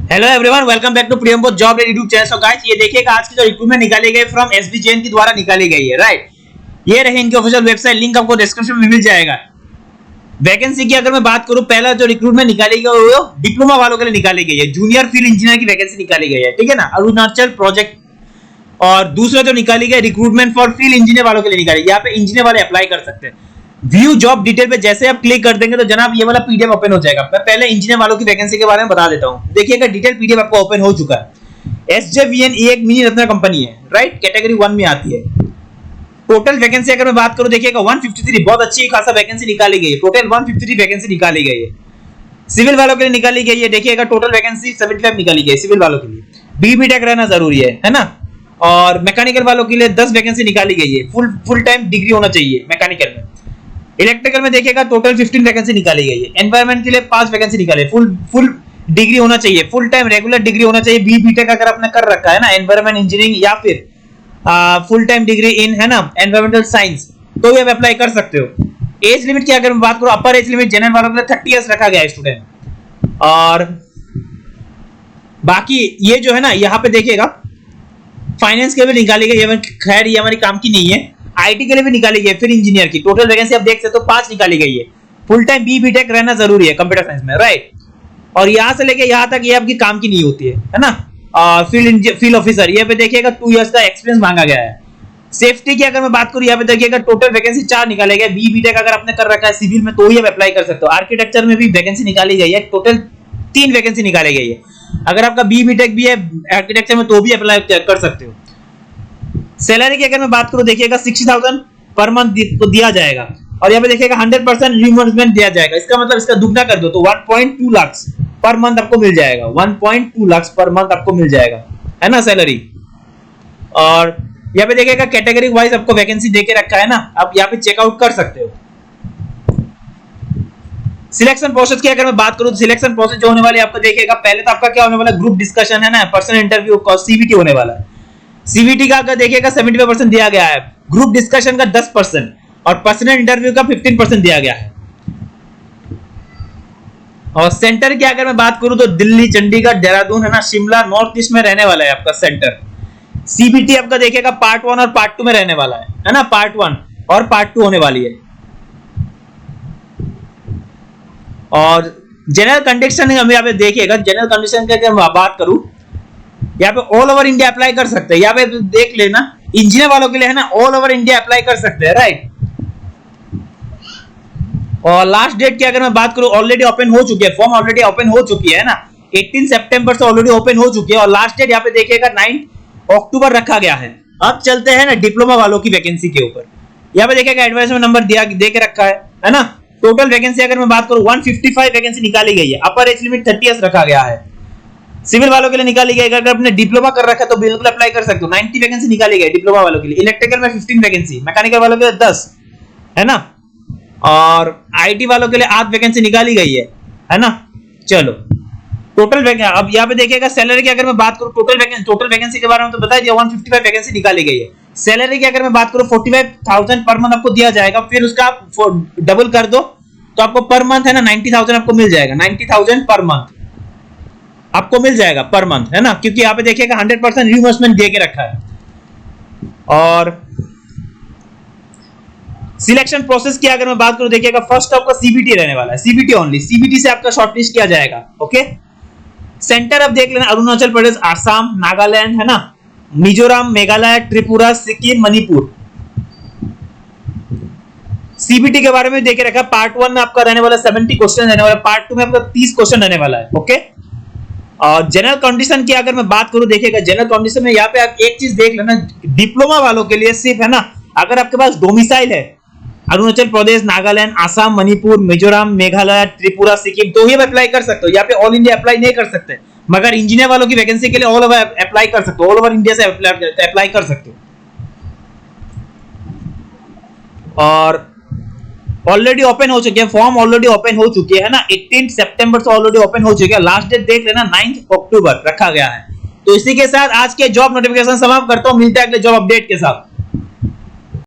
Hello everyone, welcome back to Priyambodh job YouTube channel. So guys, ये देखिएगा आज की जो रिक्रूटमेंट निकाली गई फ्रॉम एसबी जैन के द्वारा निकाली गई है, राइट। ये रहे इनकी ऑफिशियल वेबसाइट, लिंक आपको डिस्क्रिप्शन में मिल जाएगा। वैकेंसी की अगर मैं बात करूं, पहला जो रिक्रूटमेंट निकाली गई वो डिप्लोमा वालों के लिए निकाली गई है, जूनियर फील्ड इंजीनियर की वैकेंसी निकाली गई है, ठीक है ना, अरुणाचल प्रोजेक्ट। और दूसरा जो निकाली गई रिक्रूटमेंट फॉर फील्ड इंजीनियर वालों के लिए निकाली, यहाँ पे इंजीनियर वाले अप्लाई कर सकते हैं। व्यू जॉब डिटेल पे जैसे आप क्लिक कर देंगे तो जनाब ये वाला पीडीएफ ओपन हो जाएगा। मैं पहले इंजीनियर वालों की वैकेंसी के बारे में बता देता हूं। देखिएगा डिटेल पीडीएफ आपको ओपन हो चुका है। एसजेवीएन ये एक मिनी रत्न कंपनी है, राइट, कैटेगरी 1 में आती है। टोटल वैकेंसी अगर मैं बात करूं, देखिएगा 153 बहुत अच्छी खासा वैकेंसी निकाली गई है। टोटल 153 वैकेंसी निकाली गई है। सिविल वालों के लिए निकाली गई है। देखिएगा टोटल वैकेंसी 75 निकाली गई है सिविल वालों के लिए। बीटेक रहना जरूरी है ना। और मैकेनिकल वालों के लिए 10 वैकेंसी निकाली गई है। फुल टाइम डिग्री होना चाहिए मैकेनिकल में। इलेक्ट्रिकल में देखिएगा टोटल 15 वैकेंसी निकाली गई है। एनवायरमेंट के लिए 5 वैकेंसी निकाली है। फुल डिग्री होना चाहिए, फुल टाइम रेगुलर डिग्री होना चाहिए। बीटेक अगर आपने कर रखा है ना एनवायरमेंट इंजीनियरिंग या फिर फुल टाइम डिग्री इन है ना एनवायरमेंटल साइंस, तो भी आप अप्लाई कर सकते हो। एज लिमिट की अगर मैं बात करूं, अपर एज लिमिट जनरल वालों के लिए 30 इयर्स रखा गया है स्टूडेंट। और बाकी ये जो है ना यहाँ पे देखिएगा फाइनेंस के भी निकाली गई है। खैर ये हमारी काम की नहीं है। आईटी के लिए भी निकाली गई है, फिर इंजीनियर की टोटल वैकेंसी आप देख सकते हो 5 निकाली गई है। फुल टाइम बीटेक रहना जरूरी है कंप्यूटर साइंस में, राइट। और यहां से लेके यहां तक ये आपकी काम की नहीं होती है ना। फील्ड ऑफिसर ये पे देखिएगा 2 इयर्स का एक्सपीरियंस मांगा गया है। सेफ्टी की अगर मैं बात करूं, यहाँ पे देखिएगा टोटल वैकेंसी 4 निकाले गए। बीटेक अगर आपने कर रखा है सिविल में तो ही आप अप्लाई कर सकते हो। आर्किटेक्चर में भी वैकेंसी निकाली गई है, टोटल 3 वैकेंसी निकाली गई है। अगर आपका बीटेक भी है आर्किटेक्चर में तो भी अप्लाई कर सकते हो। सैलरी की अगर मैं बात करूं, देखिएगा 60,000 पर मंथ को दिया जाएगा। और यहाँ पे देखिएगा 100% रिइंबर्समेंट दिया जाएगा। इसका मतलब इसका दुगना कर दो तो 1.2 लाख पर मंथ आपको मिल जाएगा। 1.2 लाख पर मंथ आपको मिल जाएगा, है ना सैलरी। और यहाँ पे देखिएगा कैटेगरी वाइज आपको वैकेंसी देके रखा है ना, आप यहाँ पे चेकआउट कर सकते हो। सिलेक्शन प्रोसेस की अगर मैं बात करूं तो सिलेक्शन प्रोसेस जो होने वाली है आपको देखिएगा, पहले तो आपका क्या होने वाला है, ग्रुप डिस्कशन है ना, पर्सनल इंटरव्यू सीबीटी होने वाला है। सीबीटी का अगर देखिएगा 75% दिया गया है, ग्रुप डिस्कशन का 10% और पर्सनल इंटरव्यू का 15% दिया गया है। और सेंटर की अगर मैं बात करूं तो दिल्ली, चंडीगढ़, देहरादून है ना, शिमला, नॉर्थ ईस्ट में रहने वाला है आपका सेंटर। सीबीटी आपका देखिएगा पार्ट 1 और पार्ट 2 में रहने वाला है ना, पार्ट 1 और पार्ट 2 होने वाली है। और जनरल कंडीशन हम यहाँ पे देखिएगा, जनरल कंडीशन की अगर मैं बात करूं, यहाँ पे ऑल ओवर इंडिया अप्लाई कर सकते हैं। यहाँ पे देख लेना इंजीनियर वालों के लिए है ना, ऑल ओवर इंडिया अप्लाई कर सकते हैं, राइट। और लास्ट डेट की अगर मैं बात करूं, ऑलरेडी ओपन हो चुकी है, फॉर्म ऑलरेडी ओपन हो चुकी है ना, 18 सितंबर से ऑलरेडी ओपन हो चुकी है। और लास्ट डेट यहाँ पे देखिएगा 9 अक्टूबर रखा गया है। अब चलते हैं ना डिप्लोमा वालों की वैकेंसी के ऊपर। यहाँ पे देखिएगा एडवर्टाइजमेंट नंबर दे के रखा है ना। टोटल वैकेंसी अगर मैं बात करूं 155 वैकेंसी निकाली गई है। अपर एज लिमिट 30 इयर्स रखा गया है। सिविल वालों के लिए निकाली गई, अगर आपने डिप्लोमा कर रखा है तो बिल्कुल अप्लाई कर सकते हो। 90 वैकेंसी निकाली गई डिप्लोमा वालों के लिए। इलेक्ट्रिकल में 15 वैकेंसी, मैकेनिकल वालों के लिए 10 है ना। और आईटी वालों के लिए 8 वैकेंसी निकाली गई है ना। चलो टोटल वैकेंसी अब यहाँ पे देखिएगा सैलरी की अगर मैं बात करूं, टोटल वैकेंसी के बारे में तो बता दिया, 155 वैकेंसी निकाली गई है। सैलरी की अगर मैं बात करूं 45,000 पर मंथ आपको दिया जाएगा। फिर उसका आप डबल कर दो तो आपको पर मंथ है ना 90,000 आपको मिल जाएगा। 90,000 पर मंथ आपको मिल जाएगा पर मंथ, है ना, क्योंकि यहाँ पे देखिएगा 100% रिइंबर्समेंट दे के रखा है। और सिलेक्शन प्रोसेस की अगर मैं बात करूं, देखिएगा फर्स्ट आपका सीबीटी रहने वाला है, सीबीटी ओनली। सीबीटी से आपका शॉर्टलिस्ट किया जाएगा, ओके। सेंटर आप देख लेना, अरुणाचल प्रदेश, आसाम, नागालैंड है ना, मिजोरम, मेघालय, त्रिपुरा, सिक्किम, मणिपुर। सीबीटी के बारे में देखे रखा, पार्ट 1 में आपका रहने वाला 70 क्वेश्चन रहने वाला, पार्ट 2 में आपका 30 क्वेश्चन रहने वाला है, ओके। और जनरल कंडीशन की अगर मैं बात करूं, देखिएगा जनरल कंडीशन में यहाँ पे आप एक चीज देख लेना, डिप्लोमा वालों के लिए सिर्फ है ना, अगर आपके पास डोमिसाइल है अरुणाचल प्रदेश, नागालैंड, आसाम, मणिपुर, मिजोरम, मेघालय, त्रिपुरा, सिक्किम, तो ही आप अप्लाई कर सकते हो। यहाँ पे ऑल इंडिया अप्लाई नहीं कर सकते, मगर इंजीनियर वालों की वैकेंसी के लिए ऑल ओवर अप्लाई कर सकते हो, ऑल ओवर इंडिया से अप्लाई कर सकते हो। और ऑलरेडी ओपन हो चुके हैं फॉर्म, ऑलरेडी ओपन हो चुके हैं ना, 18 सितंबर से ऑलरेडी ओपन हो चुके हैं। लास्ट डेट देख लेना 9 अक्टूबर रखा गया है। तो इसी के साथ आज के जॉब नोटिफिकेशन समाप्त करता हूं। मिलते हैं अगले जॉब अपडेट के साथ।